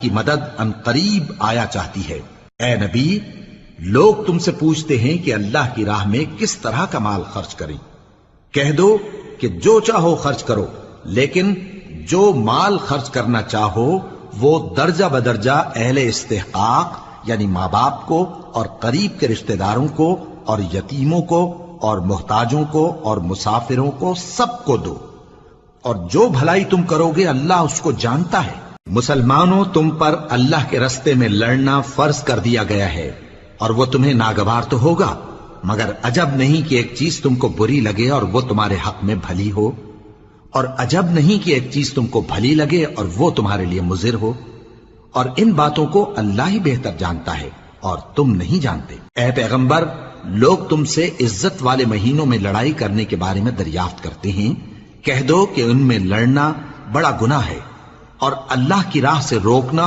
کی مدد ان قریب آیا چاہتی ہے۔ اے نبی، لوگ تم سے پوچھتے ہیں کہ اللہ کی راہ میں کس طرح کا مال خرچ کریں۔ کہہ دو کہ جو چاہو خرچ کرو، لیکن جو مال خرچ کرنا چاہو وہ درجہ بدرجہ اہل استحقاق یعنی ماں باپ کو اور قریب کے رشتہ داروں کو اور یتیموں کو اور محتاجوں کو اور مسافروں کو سب کو دو، اور جو بھلائی تم کرو گے اللہ اس کو جانتا ہے۔ مسلمانوں، تم پر اللہ کے رستے میں لڑنا فرض کر دیا گیا ہے، اور وہ تمہیں ناگوار تو ہوگا، مگر عجب نہیں کہ ایک چیز تم کو بری لگے اور وہ تمہارے حق میں بھلی ہو، اور عجب نہیں کہ ایک چیز تم کو بھلی لگے اور وہ تمہارے لیے مضر ہو، اور ان باتوں کو اللہ ہی بہتر جانتا ہے اور تم نہیں جانتے۔ اے پیغمبر، لوگ تم سے عزت والے مہینوں میں لڑائی کرنے کے بارے میں دریافت کرتے ہیں۔ کہہ دو کہ ان میں لڑنا بڑا گناہ ہے، اور اللہ کی راہ سے روکنا